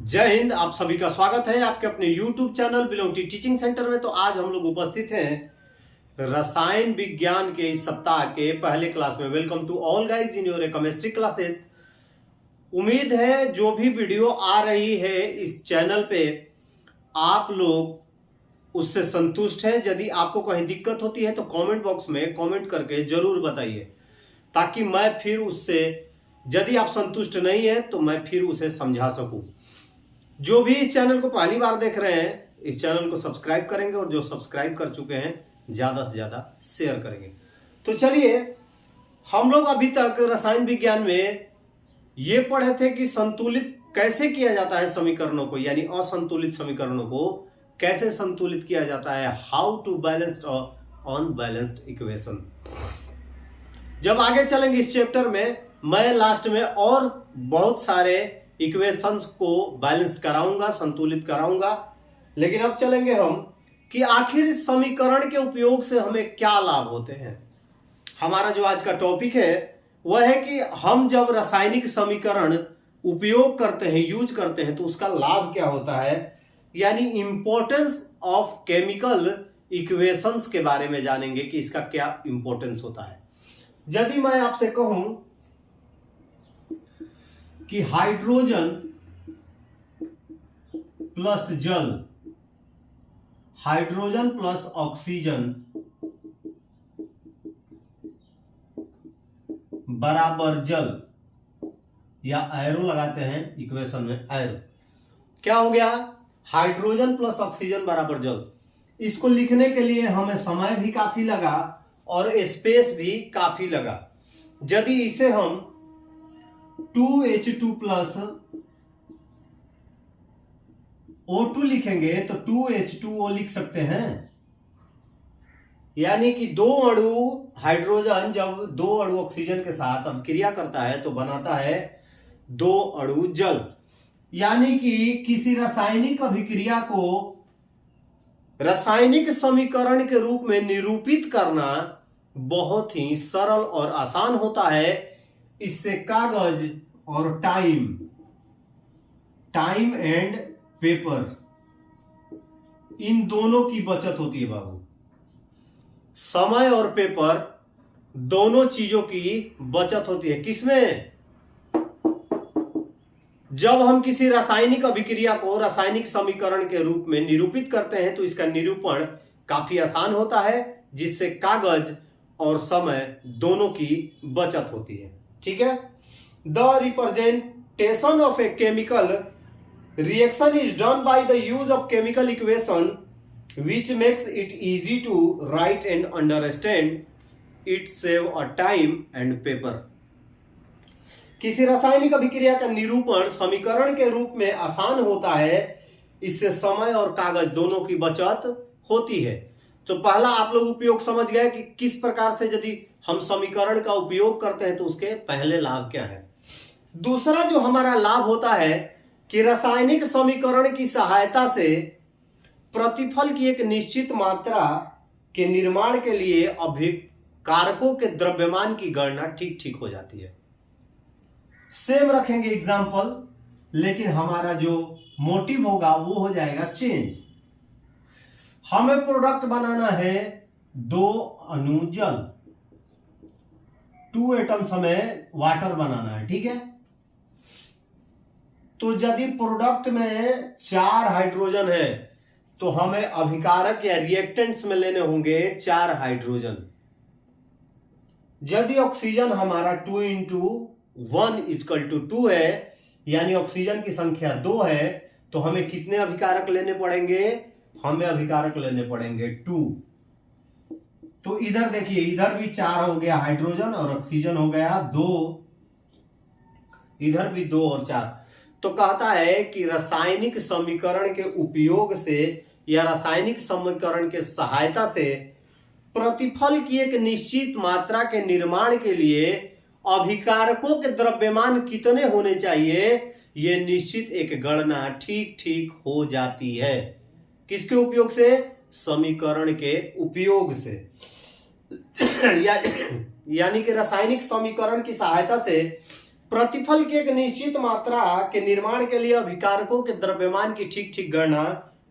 जय हिंद। आप सभी का स्वागत है आपके अपने YouTube channel belong to teaching centre में। तो आज हम लोग उपस्थित हैं रसायन विज्ञान के इस सप्ताह के पहले क्लास में। Welcome to all guys in your chemistry classes. उम्मीद है जो भी वीडियो आ रही है इस चैनल पे आप लोग उससे संतुष्ट हैं। यदि आपको कहीं दिक्कत होती है तो कमेंट बॉक्स में कमेंट करके जरूर बताइए, ताकि मैं फिर उससे, यदि आप संतुष्ट नहीं है तो मैं फिर उसे समझा सकूं। जो भी इस चैनल को पहली बार देख रहे हैं इस चैनल को सब्सक्राइब करेंगे, और जो सब्सक्राइब कर चुके हैं ज्यादा से ज्यादा शेयर करेंगे। तो चलिए, हम लोग अभी तक रसायन विज्ञान में ये पढ़े थे कि संतुलित कैसे किया जाता है समीकरणों को, यानी असंतुलित समीकरणों को कैसे संतुलित किया जाता है। हाउ टू बैलेंस्ड और अनबैलेंस्ड इक्वेशन। जब आगे चलेंगे इस चैप्टर में, मैं लास्ट में और बहुत सारे इक्वेशंस को बैलेंस कराऊंगा, संतुलित कराऊंगा। लेकिन अब चलेंगे हम कि आखिर समीकरण के उपयोग से हमें क्या लाभ होते हैं। हमारा जो आज का टॉपिक है वह है कि हम जब रासायनिक समीकरण उपयोग करते हैं, यूज करते हैं, तो उसका लाभ क्या होता है, यानी इंपॉर्टेंस ऑफ केमिकल इक्वेशंस के बारे में जानेंगे कि इसका क्या इंपॉर्टेंस होता है। यदि मैं आपसे कहूं कि हाइड्रोजन प्लस जल, हाइड्रोजन प्लस ऑक्सीजन बराबर जल, या एरो लगाते हैं इक्वेशन में, एरो क्या हो गया, हाइड्रोजन प्लस ऑक्सीजन बराबर जल। इसको लिखने के लिए हमें समय भी काफी लगा और स्पेस भी काफी लगा। यदि इसे हम 2H2 प्लस O2 लिखेंगे तो 2H2O लिख सकते हैं, यानी कि दो अणु हाइड्रोजन जब दो अणु ऑक्सीजन के साथ अभिक्रिया करता है तो बनाता है दो अणु जल। यानी कि किसी रासायनिक अभिक्रिया को रासायनिक समीकरण के रूप में निरूपित करना बहुत ही सरल और आसान होता है। इससे कागज और टाइम एंड पेपर, इन दोनों की बचत होती है बाबू। समय और पेपर दोनों चीजों की बचत होती है। किसमें? जब हम किसी रासायनिक अभिक्रिया को रासायनिक समीकरण के रूप में निरूपित करते हैं तो इसका निरूपण काफी आसान होता है, जिससे कागज और समय दोनों की बचत होती है। ठीक है। The representation of a chemical reaction is done by the use of chemical equation which makes it easy to write and understand it, save a time and paper। किसी रासायनिक अभिक्रिया का निरूपण समीकरण के रूप में आसान होता है, इससे समय और कागज दोनों की बचत होती है। तो पहला आप लोग उपयोग समझ गए कि किस प्रकार से यदि हम समीकरण का उपयोग करते हैं तो उसके पहले लाभ क्या है। दूसरा जो हमारा लाभ होता है कि रासायनिक समीकरण की सहायता से प्रतिफल की एक निश्चित मात्रा के निर्माण के लिए अभिकारकों के द्रव्यमान की गणना ठीक ठीक हो जाती है। सेम रखेंगे एग्जाम्पल, लेकिन हमारा जो मोटिव होगा वो हो जाएगा चेंज। हमें प्रोडक्ट बनाना है दो अणु जल, 2 एटम्स हमें वाटर बनाना है। ठीक है। तो यदि प्रोडक्ट में 4 हाइड्रोजन है तो हमें अभिकारक या रिएक्टेंट्स में लेने होंगे 4 हाइड्रोजन। यदि ऑक्सीजन हमारा 2 into 1 = 2 है, यानी ऑक्सीजन की संख्या 2 है, तो हमें कितने अभिकारक लेने पड़ेंगे? हमें अभिकारक लेने पड़ेंगे 2। तो इधर देखिए, इधर भी 4 हो गया हाइड्रोजन और ऑक्सीजन हो गया 2, इधर भी 2 और 4। तो कहता है कि रासायनिक समीकरण के उपयोग से या रासायनिक समीकरण के सहायता से प्रतिफल की एक निश्चित मात्रा के निर्माण के लिए अभिकारकों के द्रव्यमान कितने होने चाहिए, यह निश्चित एक गणना ठीक ठीक हो जाती है। किसके उपयोग से? समीकरण के उपयोग से। यानी कि रासायनिक समीकरण की सहायता से प्रतिफल की एक निश्चित मात्रा के निर्माण के लिए अभिकारकों के द्रव्यमान की ठीक ठीक गणना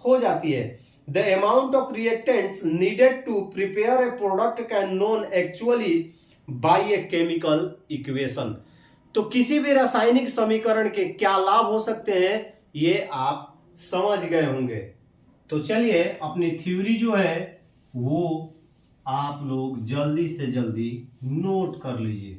हो जाती है। The amount of reactants needed to prepare a product can known actually by a chemical equation. तो किसी भी रासायनिक समीकरण के क्या लाभ हो सकते हैं ये आप समझ गए होंगे। तो चलिए अपनी थ्योरी जो है वो आप लोग जल्दी से जल्दी नोट कर लीजिए।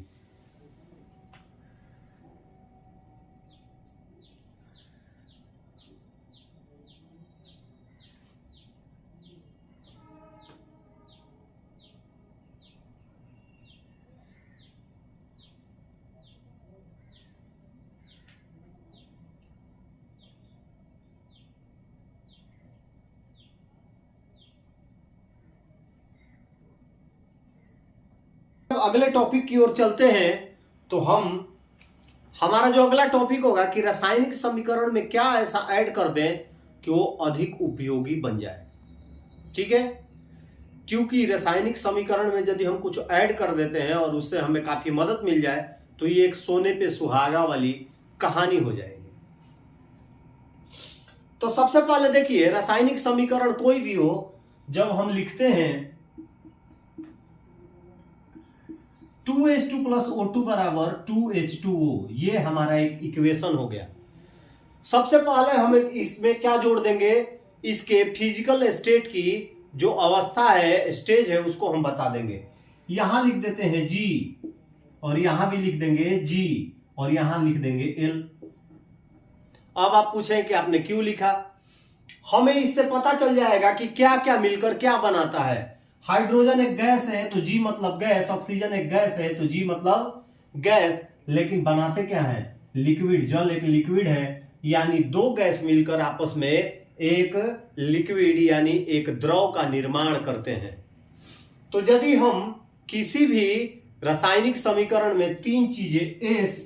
अगले टॉपिक की ओर चलते हैं तो हमारा जो अगला टॉपिक होगा कि रासायनिक समीकरण में क्या ऐसा ऐड कर दें कि वो अधिक उपयोगी बन जाए। ठीक है, क्योंकि रासायनिक समीकरण में यदि हम कुछ ऐड कर देते हैं और उससे हमें काफी मदद मिल जाए तो ये एक सोने पे सुहागा वाली कहानी हो जाएगी। तो सबसे पहले देखिए, रासायनिक समीकरण कोई भी हो, जब हम लिखते हैं 2H2 प्लस O2 बराबर 2H2O, ये हमारा एक इक्वेशन हो गया। सबसे पहले हम इसमें क्या जोड़ देंगे, इसके फिजिकल स्टेट की जो अवस्था है, स्टेज है, उसको हम बता देंगे। यहां लिख देते हैं G और यहां भी लिख देंगे G और यहां लिख देंगे L। अब आप पूछें कि आपने क्यों लिखा, हमें इससे पता चल जाएगा कि क्या क्या मिलकर क्या बनाता है। हाइड्रोजन एक गैस है तो G मतलब गैस, ऑक्सीजन एक गैस है तो G मतलब गैस, लेकिन बनाते क्या है, लिक्विड। जल एक लिक्विड है, यानी दो गैस मिलकर आपस में एक लिक्विड यानी एक द्रव का निर्माण करते हैं। तो यदि हम किसी भी रासायनिक समीकरण में तीन चीजें S,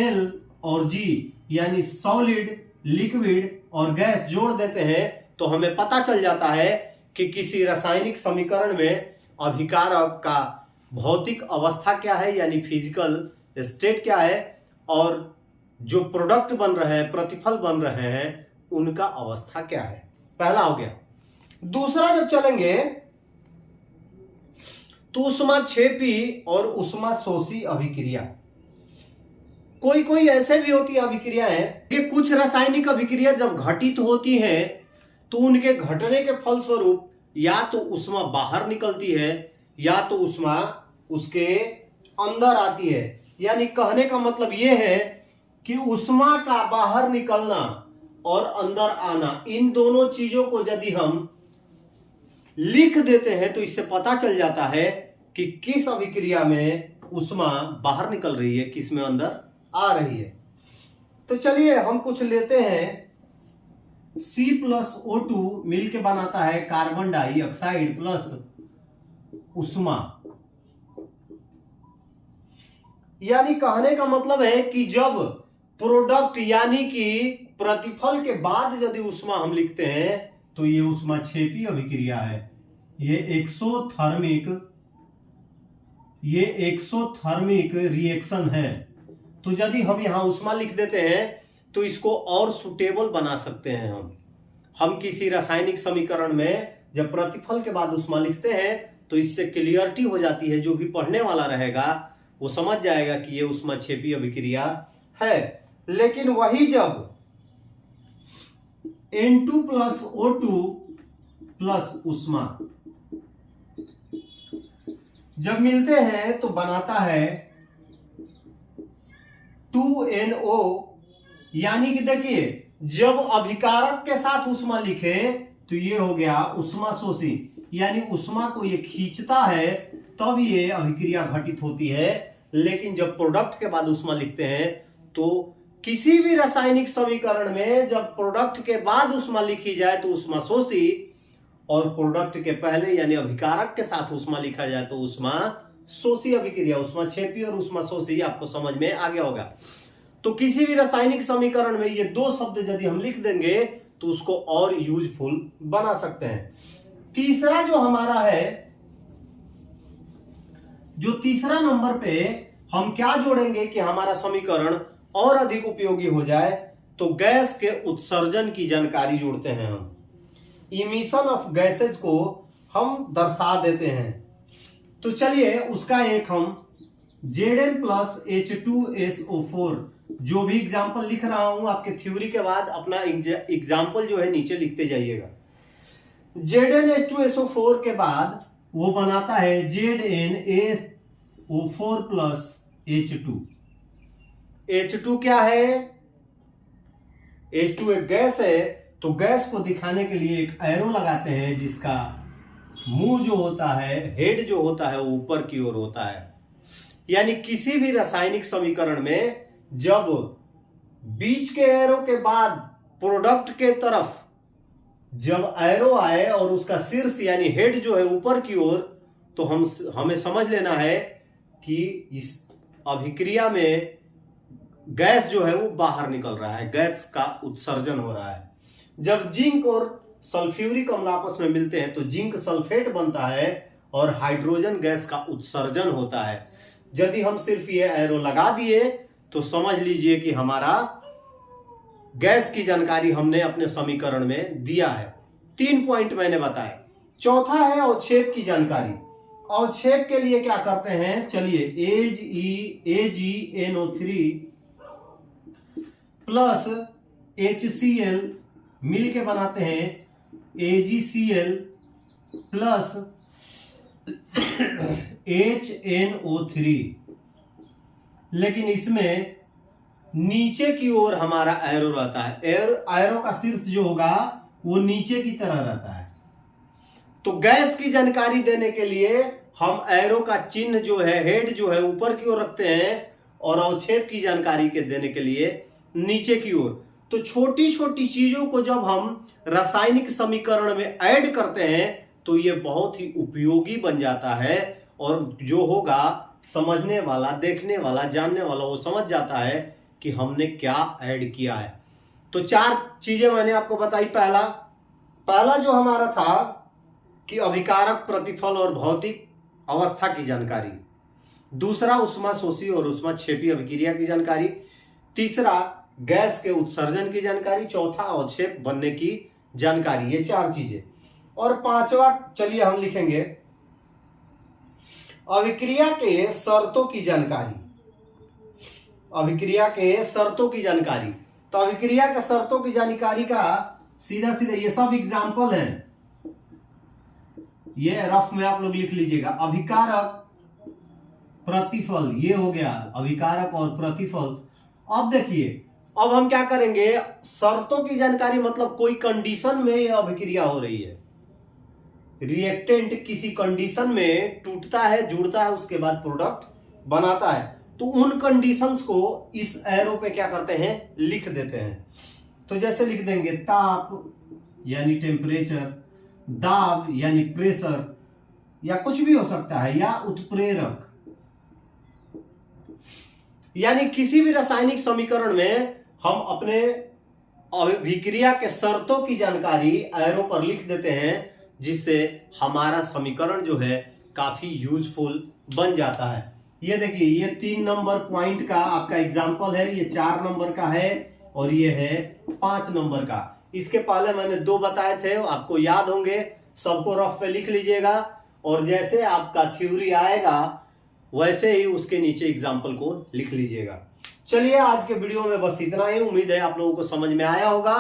L और G यानी सॉलिड, लिक्विड और गैस जोड़ देते हैं तो हमें पता चल जाता है कि किसी रासायनिक समीकरण में अभिकारक का भौतिक अवस्था क्या है यानी फिजिकल स्टेट क्या है, और जो प्रोडक्ट बन रहे हैं, प्रतिफल बन रहे हैं, उनका अवस्था क्या है। पहला हो गया। दूसरा जब चलेंगे तो ऊष्माक्षेपी और ऊष्माशोषी अभिक्रिया। कोई कोई ऐसे भी होती है अभिक्रियाएं कि कुछ रासायनिक अभिक्रिया जब घटित होती हैं तो उनके घटने के फलस्वरूप या तो ऊष्मा बाहर निकलती है या तो ऊष्मा उसके अंदर आती है। यानी कहने का मतलब यह है कि ऊष्मा का बाहर निकलना और अंदर आना, इन दोनों चीजों को यदि हम लिख देते हैं तो इससे पता चल जाता है कि किस अभिक्रिया में ऊष्मा बाहर निकल रही है, किस में अंदर आ रही है। तो चलिए हम कुछ लेते हैं। C प्लस O2 मिलके बनाता है कार्बन डाइऑक्साइड प्लस ऊष्मा। यानी कहने का मतलब है कि जब प्रोडक्ट यानी कि प्रतिफल के बाद यदि ऊष्मा हम लिखते हैं तो ये ऊष्माक्षेपी अभिक्रिया है। ये एक्सोथर्मिक रिएक्शन है। तो यदि हम यहां ऊष्मा लिख देते हैं तो इसको और सुटेबल बना सकते हैं। हम किसी रासायनिक समीकरण में जब प्रतिफल के बाद ऊष्मा लिखते हैं तो इससे क्लियरिटी हो जाती है, जो भी पढ़ने वाला रहेगा वो समझ जाएगा कि ये ऊष्माक्षेपी अभिक्रिया है। लेकिन वही जब N2 प्लस O2 प्लस ऊष्मा जब मिलते हैं तो बनाता है 2NO। यानी कि देखिए, जब अभिकारक के साथ ऊष्मा लिखे तो ये हो गया ऊष्माशोषी, यानी ऊष्मा को ये खींचता है तब ये अभिक्रिया घटित होती है। लेकिन जब प्रोडक्ट के बाद ऊष्मा लिखते हैं तो किसी भी रासायनिक समीकरण में जब प्रोडक्ट के बाद ऊष्मा लिखी जाए तो ऊष्माशोषी, और प्रोडक्ट के पहले यानी अभिकारक के साथ ऊष्मा लिखा जाए तो ऊष्माशोषी अभिक्रिया। ऊष्माक्षेपी और ऊष्माशोषी आपको समझ में आ गया होगा। तो किसी भी रासायनिक समीकरण में ये दो शब्द यदि हम लिख देंगे तो उसको और यूजफुल बना सकते हैं। तीसरा जो हमारा है, जो तीसरा नंबर पे हम क्या जोड़ेंगे कि हमारा समीकरण और अधिक उपयोगी हो जाए, तो गैस के उत्सर्जन की जानकारी जोड़ते हैं हम। इमिशन ऑफ गैसेज को हम दर्शा देते हैं। तो चलिए उसका एक हम Zn प्लस H2SO4 जो भी एग्जाम्पल लिख रहा हूं आपके थ्योरी के बाद अपना एग्जाम्पल जो है नीचे लिखते जाइएगा। ZnH2SO4 के बाद वो बनाता है ZnAO4 प्लस H2। H2 क्या है? H2 एक गैस है, तो गैस को दिखाने के लिए एक एरो लगाते हैं जिसका मुंह जो होता है, हेड जो होता है वो ऊपर की ओर होता है। यानी किसी भी रासायनिक समीकरण में जब बीच के एरो के बाद प्रोडक्ट के तरफ जब एरो आए और उसका शीर्ष यानी हेड जो है ऊपर की ओर, तो हमें समझ लेना है कि इस अभिक्रिया में गैस जो है वो बाहर निकल रहा है, गैस का उत्सर्जन हो रहा है। जब जिंक और सल्फ्यूरिक अम्ल आपस में मिलते हैं तो जिंक सल्फेट बनता है और हाइड्रोजन गैस का उत्सर्जन होता है। यदि हम सिर्फ ये एरो लगा दिए तो समझ लीजिए कि हमारा गैस की जानकारी हमने अपने समीकरण में दिया है। 3 पॉइंट मैंने बताया। चौथा है अवक्षेप की जानकारी। अवक्षेप के लिए क्या करते हैं, चलिए AgNO3 प्लस HCl मिल के बनाते हैं AgCl प्लस HNO3। लेकिन इसमें नीचे की ओर हमारा एरो रहता है, एरो का शीर्ष जो होगा वो नीचे की तरह रहता है। तो गैस की जानकारी देने के लिए हम एरो का चिन्ह जो है, हेड जो है ऊपर की ओर रखते हैं और अवक्षेप की जानकारी के देने के लिए नीचे की ओर। तो छोटी छोटी चीजों को जब हम रासायनिक समीकरण में ऐड करते हैं तो ये बहुत ही उपयोगी बन जाता है और जो होगा समझने वाला, देखने वाला, जानने वाला वो समझ जाता है कि हमने क्या ऐड किया है। तो 4 चीजें मैंने आपको बताई। पहला जो हमारा था कि अभिकारक, प्रतिफल और भौतिक अवस्था की जानकारी। दूसरा ऊष्माशोषी और ऊष्माक्षेपी अभिक्रिया की जानकारी। तीसरा गैस के उत्सर्जन की जानकारी। चौथा अवक्षेप बनने की जानकारी। ये 4 चीजें। और 5वां चलिए हम लिखेंगे अभिक्रिया के शर्तों की जानकारी। अभिक्रिया के शर्तों की जानकारी। तो अभिक्रिया के शर्तों की जानकारी का सीधा सीधा ये सब एग्जाम्पल हैं, ये रफ में आप लोग लिख लीजिएगा। अभिकारक, प्रतिफल, ये हो गया अभिकारक और प्रतिफल। अब देखिए, अब हम क्या करेंगे, शर्तों की जानकारी मतलब कोई कंडीशन में यह अभिक्रिया हो रही है, रिएक्टेंट किसी कंडीशन में टूटता है, जुड़ता है, उसके बाद प्रोडक्ट बनाता है, तो उन कंडीशंस को इस एरो पे क्या करते हैं, लिख देते हैं। तो जैसे लिख देंगे ताप यानी टेम्परेचर, दाब यानी प्रेशर, या कुछ भी हो सकता है, या उत्प्रेरक। यानी किसी भी रासायनिक समीकरण में हम अपने अभिक्रिया के शर्तों की जानकारी एरो पर लिख देते हैं, जिससे हमारा समीकरण जो है काफी यूजफुल बन जाता है। ये देखिए, ये 3 नंबर पॉइंट का आपका एग्जाम्पल है, ये 4 नंबर का है और ये है 5 नंबर का। इसके पहले मैंने 2 बताए थे, आपको याद होंगे, सबको रफ पे लिख लीजिएगा और जैसे आपका थ्योरी आएगा वैसे ही उसके नीचे एग्जाम्पल को लिख लीजिएगा। चलिए, आज के वीडियो में बस इतना ही। उम्मीद है आप लोगों को समझ में आया होगा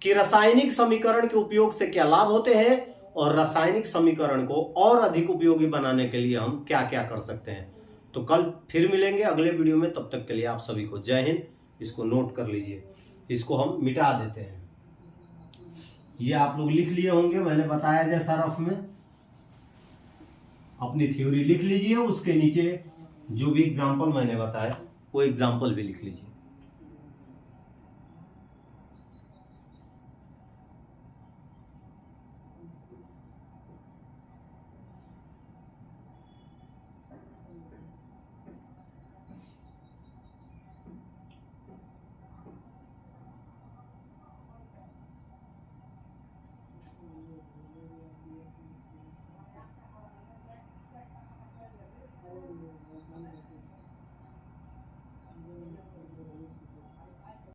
कि रासायनिक समीकरण के उपयोग से क्या लाभ होते हैं और रासायनिक समीकरण को और अधिक उपयोगी बनाने के लिए हम क्या क्या कर सकते हैं। तो कल फिर मिलेंगे अगले वीडियो में, तब तक के लिए आप सभी को जय हिंद। इसको नोट कर लीजिए, इसको हम मिटा देते हैं। ये आप लोग लिख लिए होंगे, मैंने बताया जैसा रफ में। अपनी थ्योरी लिख लीजिए, उसके नीचे जो भी एग्जाम्पल मैंने बताया वो एग्जाम्पल भी लिख लीजिए।